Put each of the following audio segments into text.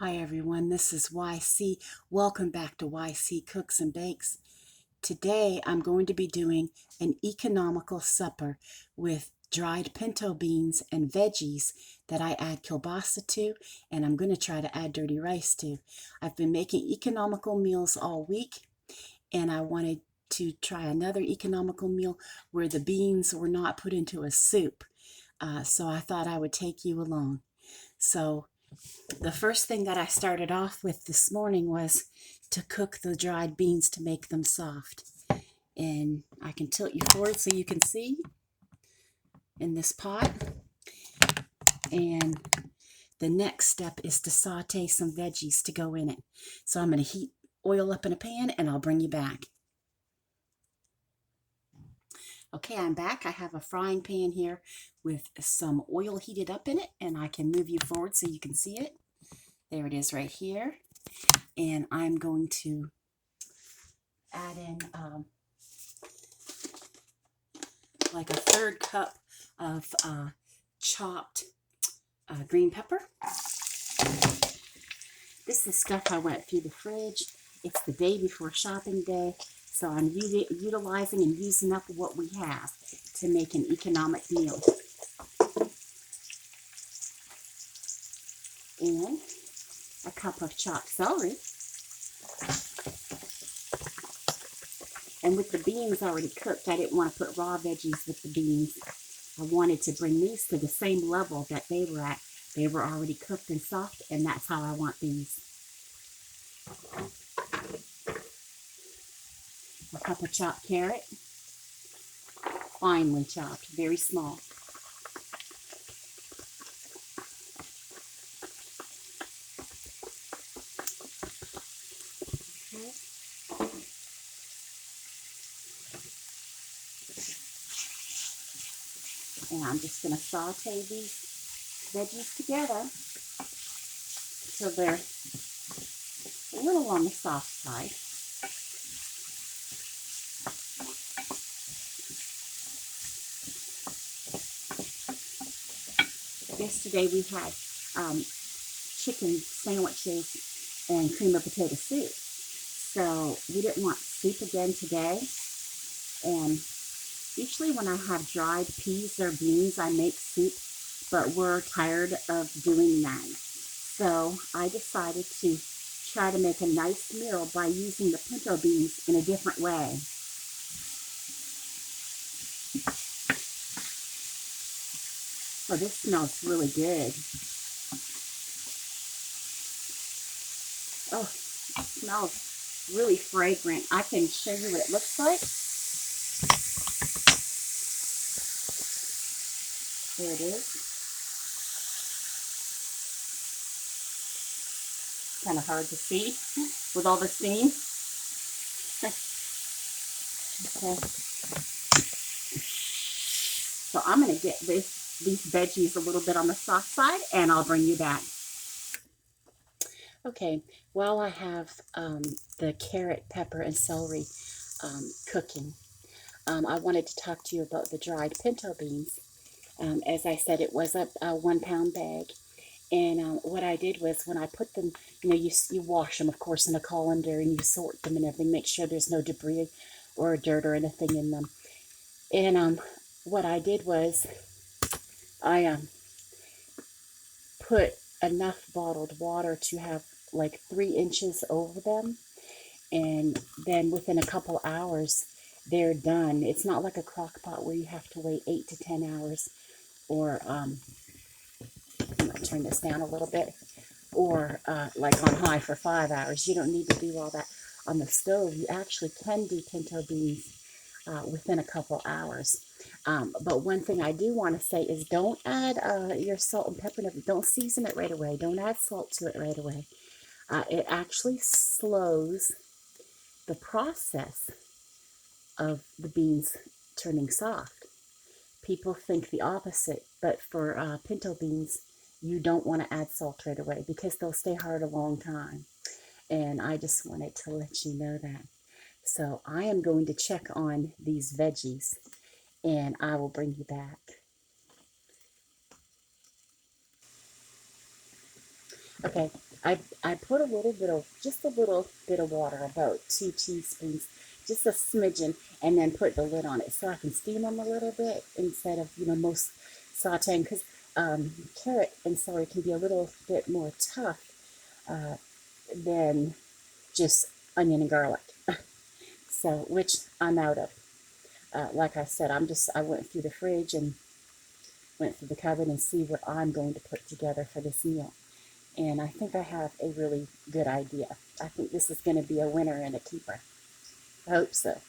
Hi everyone, this is YC. Welcome back to YC Cooks and Bakes. Today I'm going to be doing an economical supper with dried pinto beans and veggies that I add kielbasa to, and I'm going to try to add dirty rice to. I've been making economical meals all week, and I wanted to try another economical meal where the beans were not put into a soup. So I thought I would take you along. So the first thing that I started off with this morning was to cook the dried beans to make them soft. And I can tilt you forward so you can see in this pot. And the next step is to saute some veggies to go in it. So I'm going to heat oil up in a pan and I'll bring you back. Okay, I'm back. I have a frying pan here with some oil heated up in it, and I can move you forward so you can see it. There it is right here. And I'm going to add in like a third cup of chopped green pepper. This is stuff I went through the fridge. It's the day before shopping day, so I'm utilizing and using up what we have to make an economic meal. And a cup of chopped celery. And with the beans already cooked, I didn't want to put raw veggies with the beans. I wanted to bring these to the same level that they were at. They were already cooked and soft, and that's how I want these. A cup of chopped carrot, finely chopped, very small. Okay. And I'm just going to saute these veggies together until they're a little on the soft side. Yesterday we had chicken sandwiches and cream of potato soup. So we didn't want soup again today. And usually when I have dried peas or beans, I make soup, but we're tired of doing that. So I decided to try to make a nice meal by using the pinto beans in a different way. Oh, this smells really good. Oh, it smells really fragrant. I can show you what it looks like. There it is. Kind of hard to see with all the steam. Okay. So I'm going to get these veggies a little bit on the soft side, and I'll bring you back. Okay, while I have the carrot, pepper, and celery cooking, I wanted to talk to you about the dried pinto beans. As I said, it was a 1 pound bag. And what I did was when I put them, you wash them, of course, in a colander, and you sort them and everything, make sure there's no debris or dirt or anything in them. And what I did was I put enough bottled water to have like 3 inches over them. And then within a couple hours, they're done. It's not like a crock pot where you have to wait 8 to 10 hours or I'm going to turn this down a little bit, or like on high for 5 hours. You don't need to do all that on the stove. You actually can do pinto beans within a couple hours. But one thing I do want to say is don't add your salt and pepper. Don't season it right away. Don't add salt to it right away. It actually slows the process of the beans turning soft. People think the opposite, but for pinto beans, you don't want to add salt right away because they'll stay hard a long time. And I just wanted to let you know that. So I am going to check on these veggies and I will bring you back. Okay, I put a little bit of, just a little bit of water, about 2 teaspoons, just a smidgen, and then put the lid on it so I can steam them a little bit instead of, most sauteing, because carrot and celery can be a little bit more tough uh, than just onion and garlic. So, which I'm out of. Like I said, I went through the fridge and went through the cupboard and see what I'm going to put together for this meal. And I think I have a really good idea. I think this is going to be a winner and a keeper. I hope so.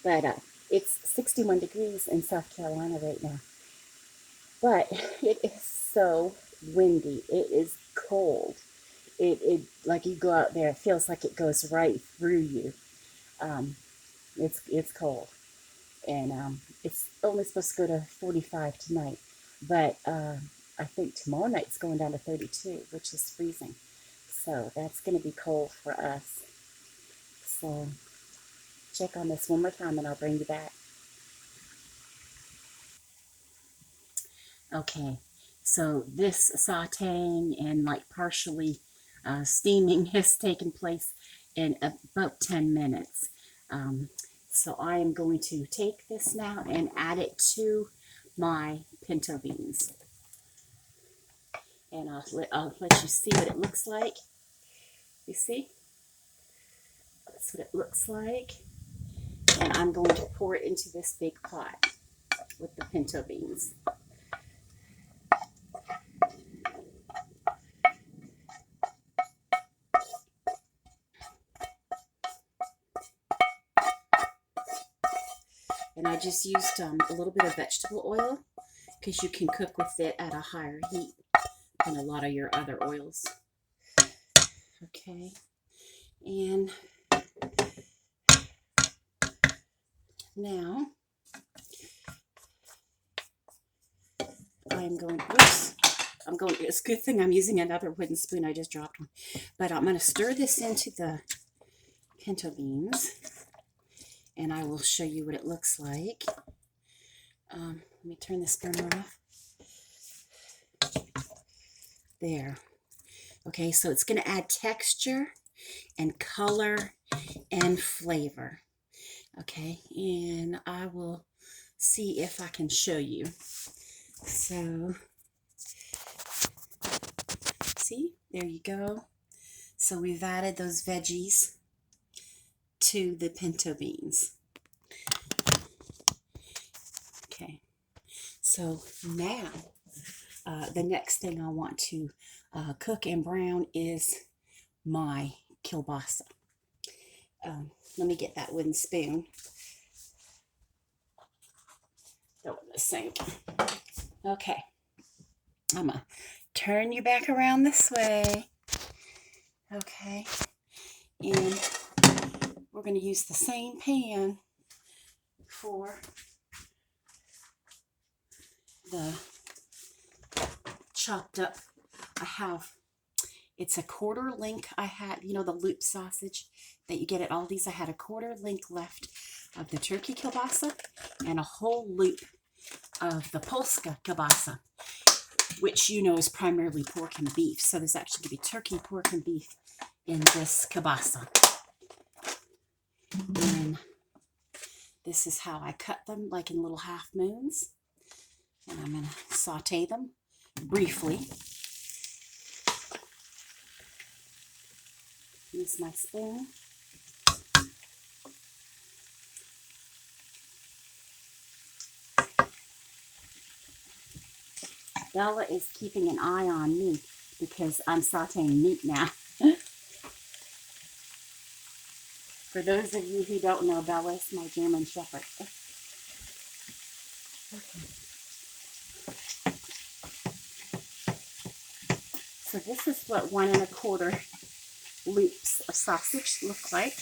But it's 61 degrees in South Carolina right now. But it is so windy. It is cold. Like you go out there, it feels like it goes right through you. Um, it's cold, and it's only supposed to go to 45 tonight, but I think tomorrow night's going down to 32, which is freezing. So that's going to be cold for us. So check on this one more time, and I'll bring you back. Okay, so this sauteing and like partially steaming has taken place in about 10 minutes. So I am going to take this now and add it to my pinto beans. And I'll let you see what it looks like. You see? That's what it looks like. And I'm going to pour it into this big pot with the pinto beans. And I just used a little bit of vegetable oil because you can cook with it at a higher heat than a lot of your other oils. Okay. And now it's a good thing I'm using another wooden spoon. I just dropped one. But I'm going to stir this into the pinto beans, and I will show you what it looks like. Let me turn this burner off. There. Okay, so it's going to add texture and color and flavor. Okay, and I will see if I can show you. So, see, there you go. So we've added those veggies to the pinto beans. Okay, so now the next thing I want to cook and brown is my kielbasa. Let me get that wooden spoon. Throw it in the sink. Okay, I'm going to turn you back around this way. Okay, and we're going to use the same pan for the chopped up. It's a quarter link. I had, the loop sausage that you get at Aldi's. I had a quarter link left of the turkey kielbasa and a whole loop of the Polska kielbasa, which is primarily pork and beef. So there's actually going to be turkey, pork, and beef in this kielbasa. And this is how I cut them, like in little half moons. And I'm going to saute them briefly. Use my spoon. Bella is keeping an eye on me because I'm sauteing meat now. For those of you who don't know, Bella is my German Shepherd. Okay. So this is what 1 1/4 loops of sausage look like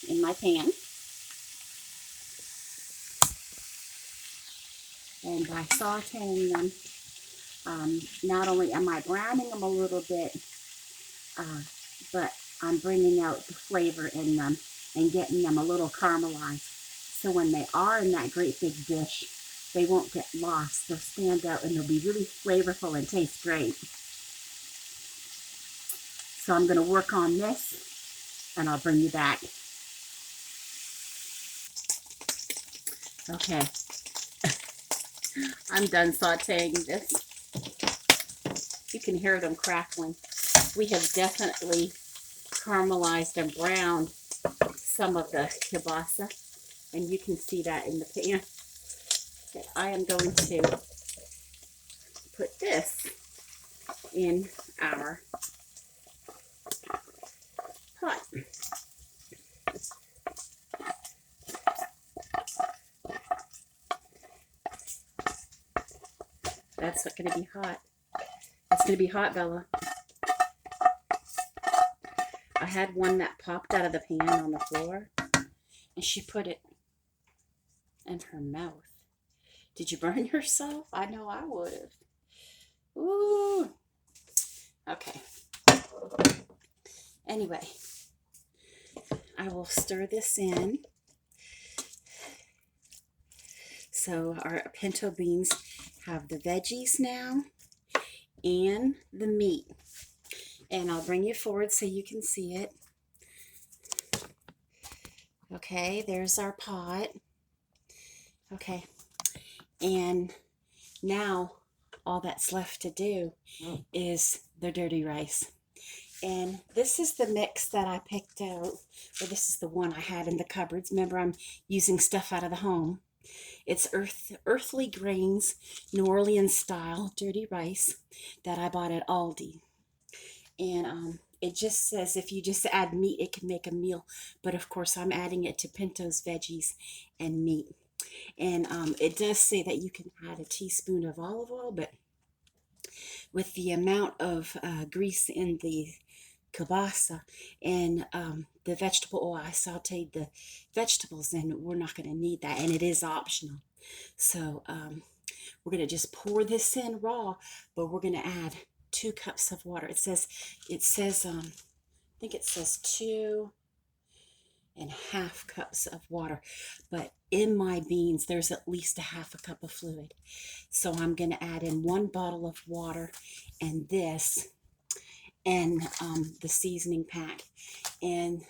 in my pan. And by sauteing them, not only am I browning them a little bit, but I'm bringing out the flavor in them and getting them a little caramelized. So when they are in that great big dish, they won't get lost. They'll stand out and they'll be really flavorful and taste great. So I'm going to work on this and I'll bring you back. Okay, I'm done sauteing this. You can hear them crackling. We have definitely caramelized and browned some of the kielbasa, and you can see that in the pan. Okay, I am going to put this in our pot. That's going to be hot. It's going to be hot, Bella. I had one that popped out of the pan on the floor, and she put it in her mouth. Did you burn yourself? I know I would have. Ooh. Okay. Anyway, I will stir this in. So our pinto beans have the veggies now and the meat. And I'll bring you forward so you can see it. Okay, there's our pot. Okay, and now all that's left to do is the dirty rice. And this is the mix that I picked out, or this is the one I had in the cupboards. Remember, I'm using stuff out of the home. It's Earthly Grains, New Orleans style dirty rice that I bought at Aldi. And it just says if you just add meat, it can make a meal. But of course, I'm adding it to Pinto's veggies and meat. And it does say that you can add a teaspoon of olive oil, but with the amount of grease in the kielbasa and the vegetable oil, I sauteed the vegetables, and we're not going to need that, and it is optional. So we're going to just pour this in raw, but we're going to add 2 cups of water. It says I think it says 2.5 cups of water, but in my beans there's at least a half a cup of fluid. So I'm going to add in 1 bottle of water and this and the seasoning pack. And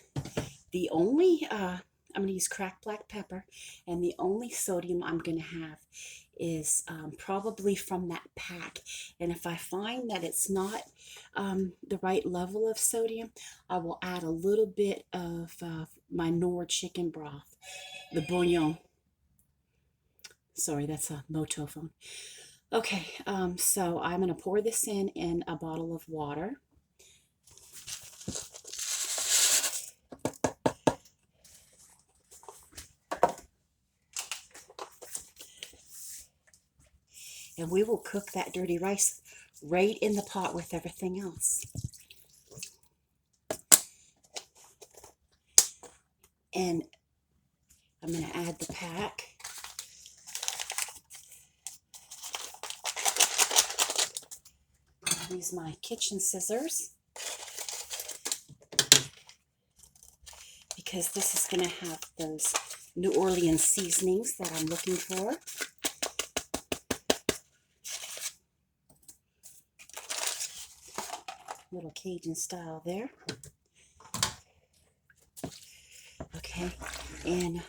the only I'm going to use cracked black pepper, and the only sodium I'm going to have is probably from that pack. And if I find that it's not the right level of sodium, I will add a little bit of my Nor chicken broth, the bouillon. Sorry, that's a moto phone. Okay, so I'm going to pour this in a bottle of water. And we will cook that dirty rice right in the pot with everything else. And I'm going to add the pack. Use my kitchen scissors because this is going to have those New Orleans seasonings that I'm looking for. Little Cajun style there. Okay, and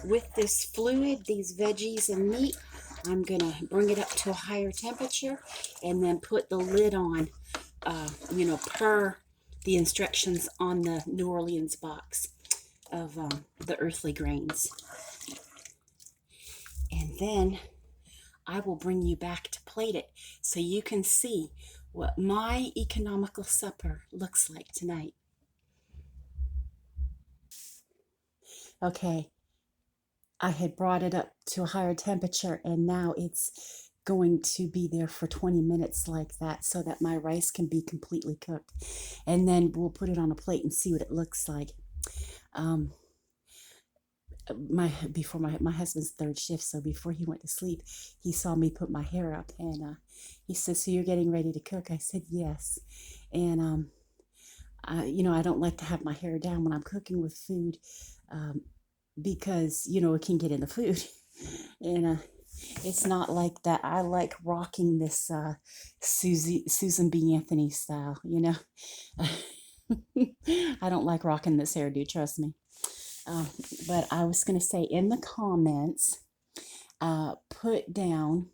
with this fluid, these veggies and meat, I'm gonna bring it up to a higher temperature and then put the lid on, per the instructions on the New Orleans box of the Earthly Grains. And then I will bring you back to plate it so you can see what my economical supper looks like tonight. Okay, I had brought it up to a higher temperature, and now it's going to be there for 20 minutes like that so that my rice can be completely cooked. And then we'll put it on a plate and see what it looks like. My husband's third shift, so before he went to sleep, he saw me put my hair up, and he said, "So you're getting ready to cook?" I said, "Yes." And I don't like to have my hair down when I'm cooking with food, because it can get in the food. And It's not like that. I like rocking this Susan B. Anthony style, you know. I don't like rocking this hairdo, trust me. Um, but I was going to say in the comments, put down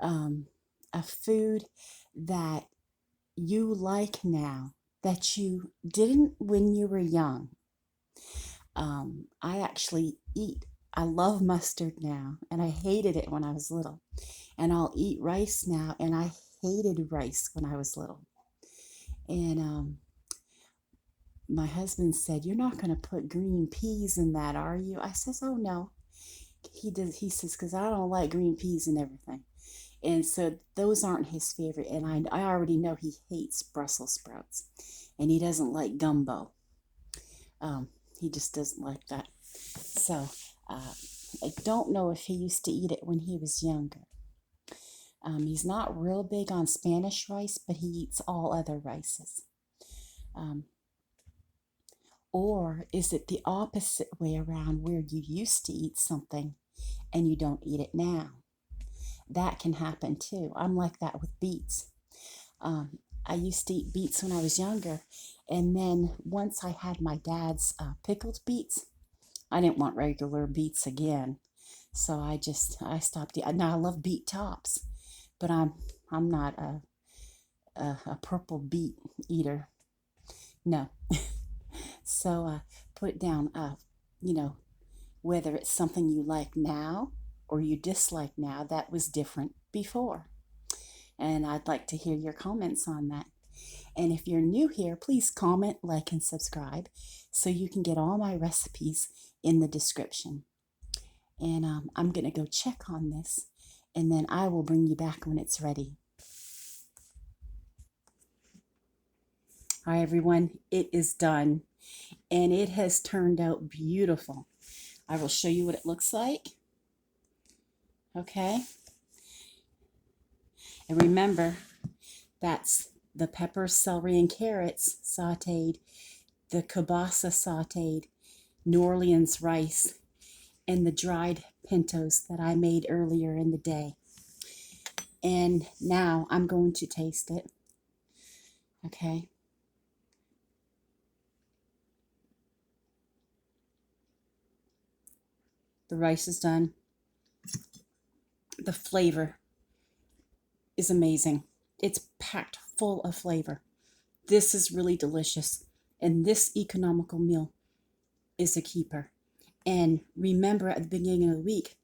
a food that you like now that you didn't when you were young. I actually eat, I love mustard now, and I hated it when I was little. And I'll eat rice now, and I hated rice when I was little. And my husband said, "You're not going to put green peas in that, are you?" I says, "Oh no." He does. He says, "Because I don't like green peas and everything." And so those aren't his favorite. And I already know he hates Brussels sprouts, and he doesn't like gumbo. Um, he just doesn't like that. So I don't know if he used to eat it when he was younger. He's not real big on Spanish rice, but he eats all other rices. Um, or is it the opposite way around where you used to eat something and you don't eat it now? That can happen too. I'm like that with beets. I used to eat beets when I was younger, and then once I had my dad's pickled beets, I didn't want regular beets again. So I stopped eating. Now I love beet tops, but I'm not a purple beet eater. No. So put down you know, whether it's something you like now or you dislike now that was different before. And I'd like to hear your comments on that. And if you're new here, please comment, like, and subscribe so you can get all my recipes in the description. And I'm going to go check on this, and then I will bring you back when it's ready. Hi, everyone. It is done, and it has turned out beautiful. I will show you what it looks like. Okay. And remember, that's the peppers, celery, and carrots sauteed, the Keilbasa sauteed, New Orleans rice, and the dried pintos that I made earlier in the day. And now I'm going to taste it. Okay. The rice is done. The flavor is amazing. It's packed full of flavor. This is really delicious. And this economical meal is a keeper. And remember, at the beginning of the week,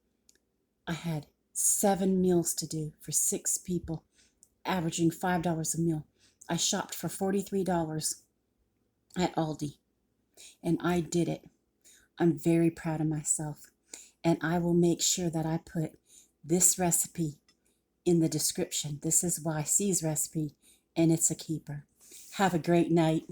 I had 7 meals to do for 6 people, averaging $5 a meal. I shopped for $43 at Aldi, and I did it. I'm very proud of myself, and I will make sure that I put this recipe in the description. This is YC's recipe, and it's a keeper. Have a great night.